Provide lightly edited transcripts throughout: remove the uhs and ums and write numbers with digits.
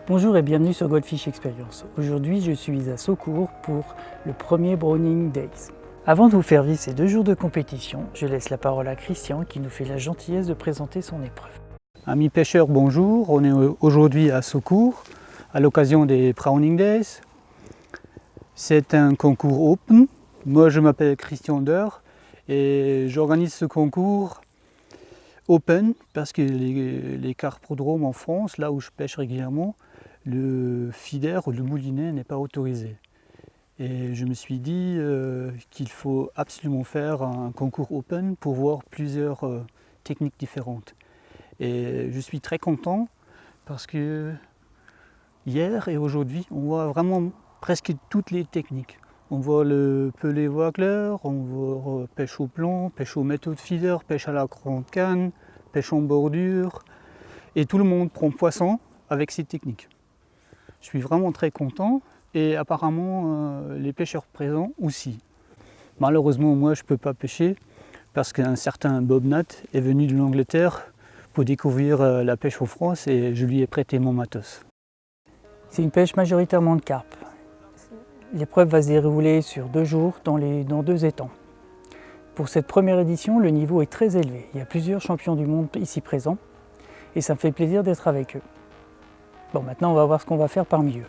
Bonjour et bienvenue sur Goldfish Experience. Aujourd'hui, je suis à Saucourt pour le premier Browning Days. Avant de vous faire vivre ces 2 jours de compétition, je laisse la parole à Christian qui nous fait la gentillesse de présenter son épreuve. Amis pêcheurs, bonjour. On est aujourd'hui à Saucourt à l'occasion des Browning Days. C'est un concours open. Moi, je m'appelle Christian Deur et j'organise ce concours open parce que les carpodromes en France, là où je pêche régulièrement, le feeder ou le moulinet n'est pas autorisé. Et je me suis dit qu'il faut absolument faire un concours open pour voir plusieurs techniques différentes. Et je suis très content parce que hier et aujourd'hui, on voit vraiment presque toutes les techniques. On voit le pelé waggler, on voit pêche au plomb, pêche au méthode feeder, pêche à la grande canne, pêche en bordure. Et tout le monde prend poisson avec ces techniques. Je suis vraiment très content et apparemment les pêcheurs présents aussi. Malheureusement, moi je ne peux pas pêcher parce qu'un certain Bob Nat est venu de l'Angleterre pour découvrir la pêche en France et je lui ai prêté mon matos. C'est une pêche majoritairement de carpe. L'épreuve va se dérouler sur 2 jours dans 2 étangs. Pour cette première édition, le niveau est très élevé. Il y a plusieurs champions du monde ici présents et ça me fait plaisir d'être avec eux. Bon, maintenant on va voir ce qu'on va faire parmi eux.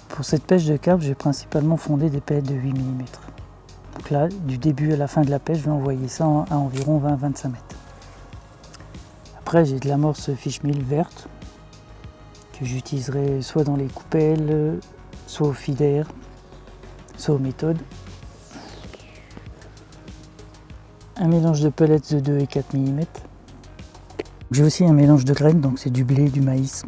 Pour cette pêche de carpe, j'ai principalement fondé des palettes de 8 mm. Donc là, du début à la fin de la pêche, je vais envoyer ça à environ 20-25 mètres. Après, j'ai de l'amorce fishmeal verte que j'utiliserai soit dans les coupelles, soit au feeder, soit aux méthodes. Un mélange de pellets de 2 et 4 mm. J'ai aussi un mélange de graines, donc c'est du blé, du maïs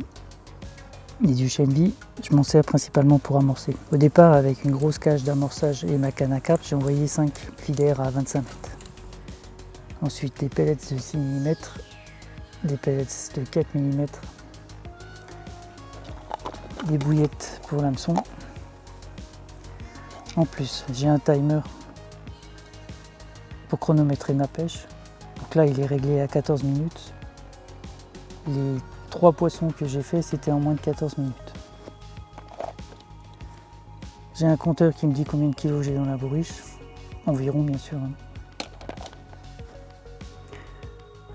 et du chènevis. Je m'en sers principalement pour amorcer. Au départ, avec une grosse cage d'amorçage et ma canne à carpe, j'ai envoyé 5 feeders à 25 mètres. Ensuite, des pellets de 6 mm, des pellets de 4 mm, des bouillettes pour l'hameçon. En plus, j'ai un timer pour chronométrer ma pêche. Donc là, il est réglé à 14 minutes. Les 3 poissons que j'ai fait, c'était en moins de 14 minutes. J'ai un compteur qui me dit combien de kilos j'ai dans la bourriche, environ bien sûr.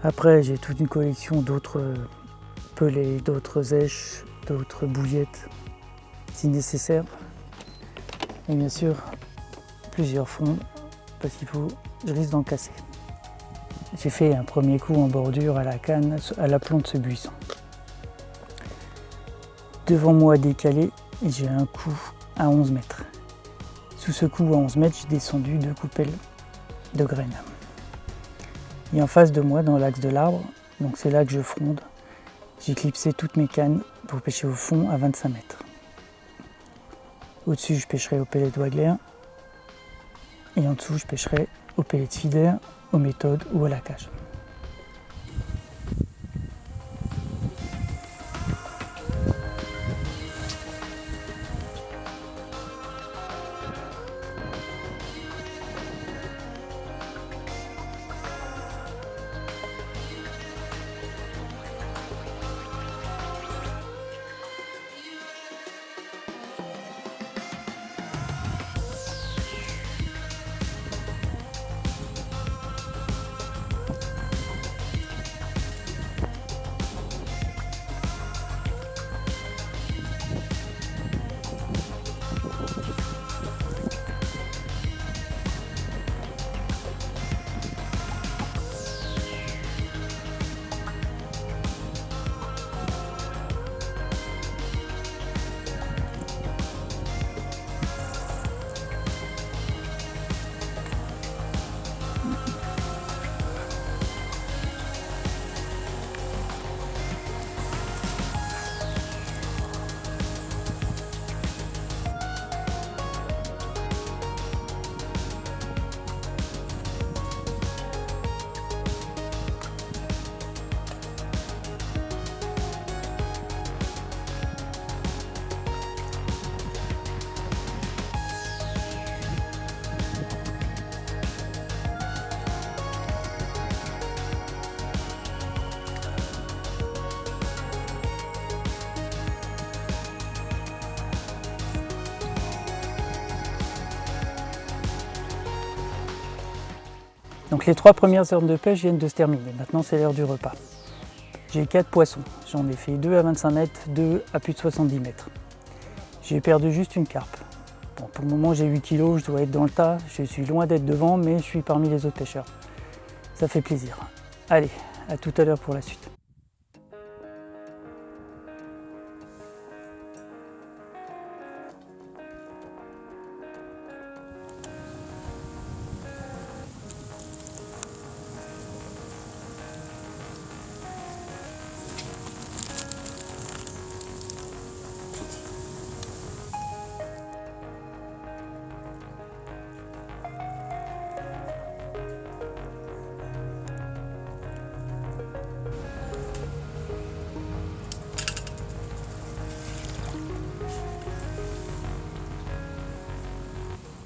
Après, j'ai toute une collection d'autres pelets, d'autres èches, d'autres bouillettes, si nécessaire. Et bien sûr, plusieurs fonds, parce qu'il faut, je risque d'en casser. J'ai fait un premier coup en bordure à la canne, à l'aplomb de ce buisson. Devant moi décalé, et j'ai un coup à 11 mètres. Sous ce coup à 11 mètres, j'ai descendu 2 coupelles de graines. Et en face de moi, dans l'axe de l'arbre, donc c'est là que je fronde, j'ai clipsé toutes mes cannes pour pêcher au fond à 25 mètres. Au-dessus, je pêcherai au pellet de waggler, et en dessous, je pêcherai au pellet de feeder, aux méthodes ou à la cage. Donc les 3 premières heures de pêche viennent de se terminer. Maintenant c'est l'heure du repas. J'ai 4 poissons. J'en ai fait 2 à 25 mètres, 2 à plus de 70 mètres. J'ai perdu juste une carpe. Bon, pour le moment j'ai 8 kilos, je dois être dans le tas. Je suis loin d'être devant, mais je suis parmi les autres pêcheurs. Ça fait plaisir. Allez, à tout à l'heure pour la suite.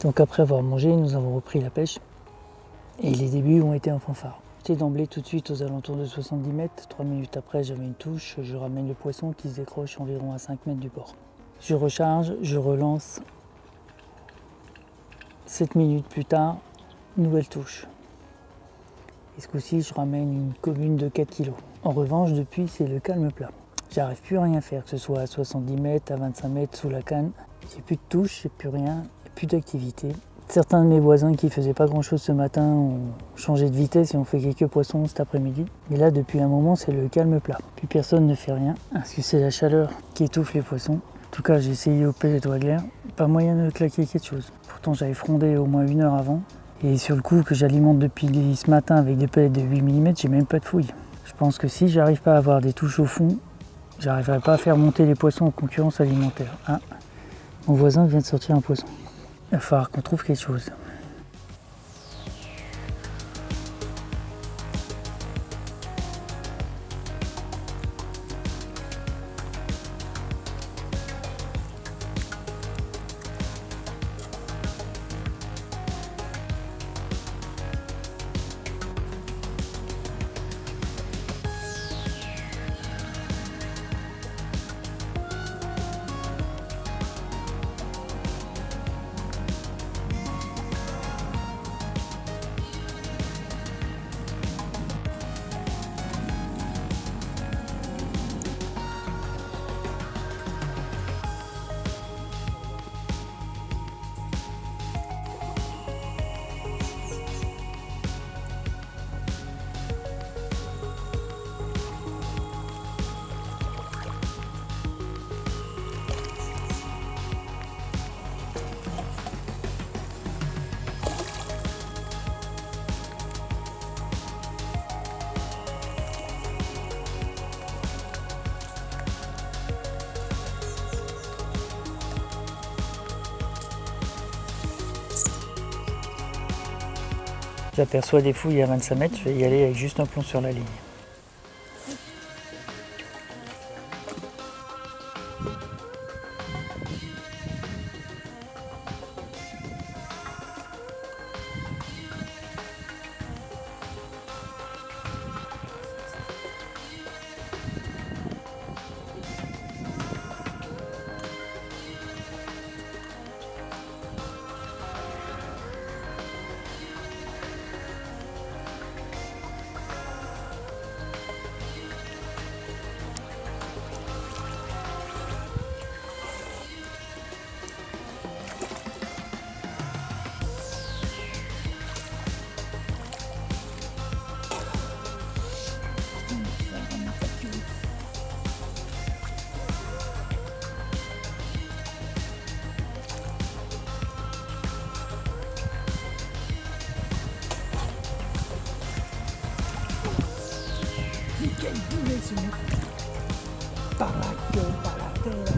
Donc après avoir mangé, nous avons repris la pêche et les débuts ont été un fanfare. J'étais d'emblée tout de suite aux alentours de 70 mètres. 3 minutes après, j'avais une touche, je ramène le poisson qui se décroche environ à 5 mètres du bord. Je recharge, je relance. 7 minutes plus tard, nouvelle touche. Et ce coup-ci, je ramène une commune de 4 kg. En revanche, depuis, c'est le calme plat. J'arrive plus à rien faire, que ce soit à 70 mètres, à 25 mètres, sous la canne. J'ai plus de touche, j'ai plus rien. Plus d'activité. Certains de mes voisins qui faisaient pas grand chose ce matin ont changé de vitesse et ont fait quelques poissons cet après-midi. Mais là, depuis un moment, c'est le calme plat. Plus personne ne fait rien, parce que c'est la chaleur qui étouffe les poissons. En tout cas, j'ai essayé au pellet Wagler, pas moyen de claquer quelque chose. Pourtant, j'avais frondé au moins 1 heure avant. Et sur le coup, que j'alimente depuis ce matin avec des pellets de 8 mm, j'ai même pas de fouille. Je pense que si j'arrive pas à avoir des touches au fond, j'arriverai pas à faire monter les poissons en concurrence alimentaire. Ah, mon voisin vient de sortir un poisson. Il va falloir qu'on trouve quelque chose. J'aperçois des fouilles à 25 mètres, je vais y aller avec juste un plomb sur la ligne. Par la gueule, par la tête.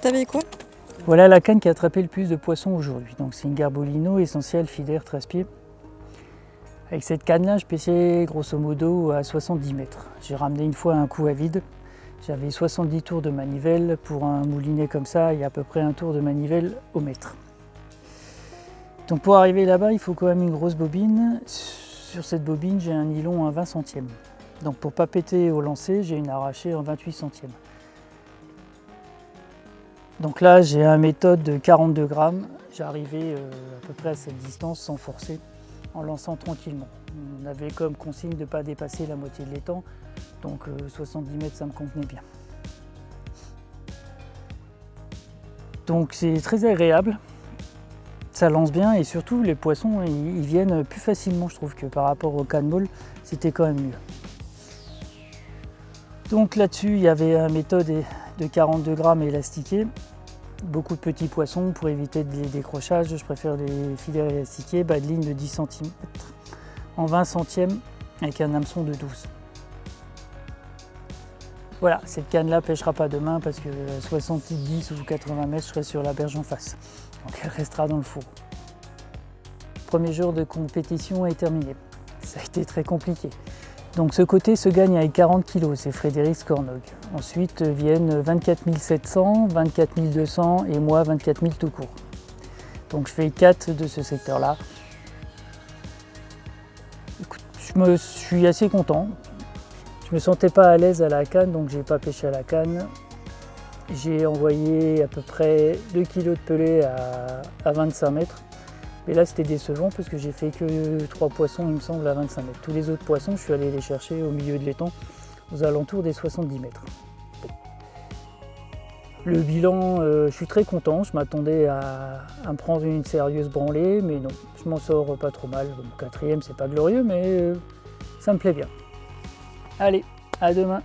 T'avais quoi? Voilà la canne qui a attrapé le plus de poissons aujourd'hui. Donc c'est une Garbolino essentielle filaire 13 pieds. Avec cette canne-là, je pêchais grosso modo à 70 mètres. J'ai ramené une fois un coup à vide. J'avais 70 tours de manivelle. Pour un moulinet comme ça, il y a à peu près un tour de manivelle au mètre. Donc pour arriver là-bas, il faut quand même une grosse bobine. Sur cette bobine, j'ai un nylon à 20 centièmes. Donc pour ne pas péter au lancer, j'ai une arrachée en 28 centièmes. Donc là, j'ai un méthode de 42 grammes. J'ai arrivé à peu près à cette distance sans forcer, en lançant tranquillement. On avait comme consigne de ne pas dépasser la moitié de l'étang, donc 70 mètres, ça me convenait bien. Donc c'est très agréable, ça lance bien et surtout les poissons ils viennent plus facilement, je trouve, que par rapport au canne molle, c'était quand même mieux. Donc là-dessus, il y avait une méthode de 42 grammes élastiquée. Beaucoup de petits poissons pour éviter les décrochages, je préfère les filets élastiqués, bas de ligne de 10 cm en 20 centièmes avec un hameçon de 12. Voilà, cette canne-là pêchera pas demain parce que 70 ou 80 mètres, je serai sur la berge en face. Donc elle restera dans le four. Le premier jour de compétition est terminé. Ça a été très compliqué. Donc ce côté se gagne avec 40 kg, c'est Frédéric Scornog. Ensuite viennent 24 700, 24 200 et moi 24 000 tout court. Donc je fais 4 de ce secteur-là. Je suis assez content. Je me sentais pas à l'aise à la canne, donc j'ai pas pêché à la canne. J'ai envoyé à peu près 2 kg de pelé à 25 mètres. Et là c'était décevant parce que j'ai fait que 3 poissons il me semble à 25 mètres. Tous les autres poissons je suis allé les chercher au milieu de l'étang aux alentours des 70 mètres. Bon. Le bilan, je suis très content, je m'attendais à me prendre une sérieuse branlée mais non, je m'en sors pas trop mal. Bon, 4e c'est pas glorieux mais ça me plaît bien. Allez, à demain.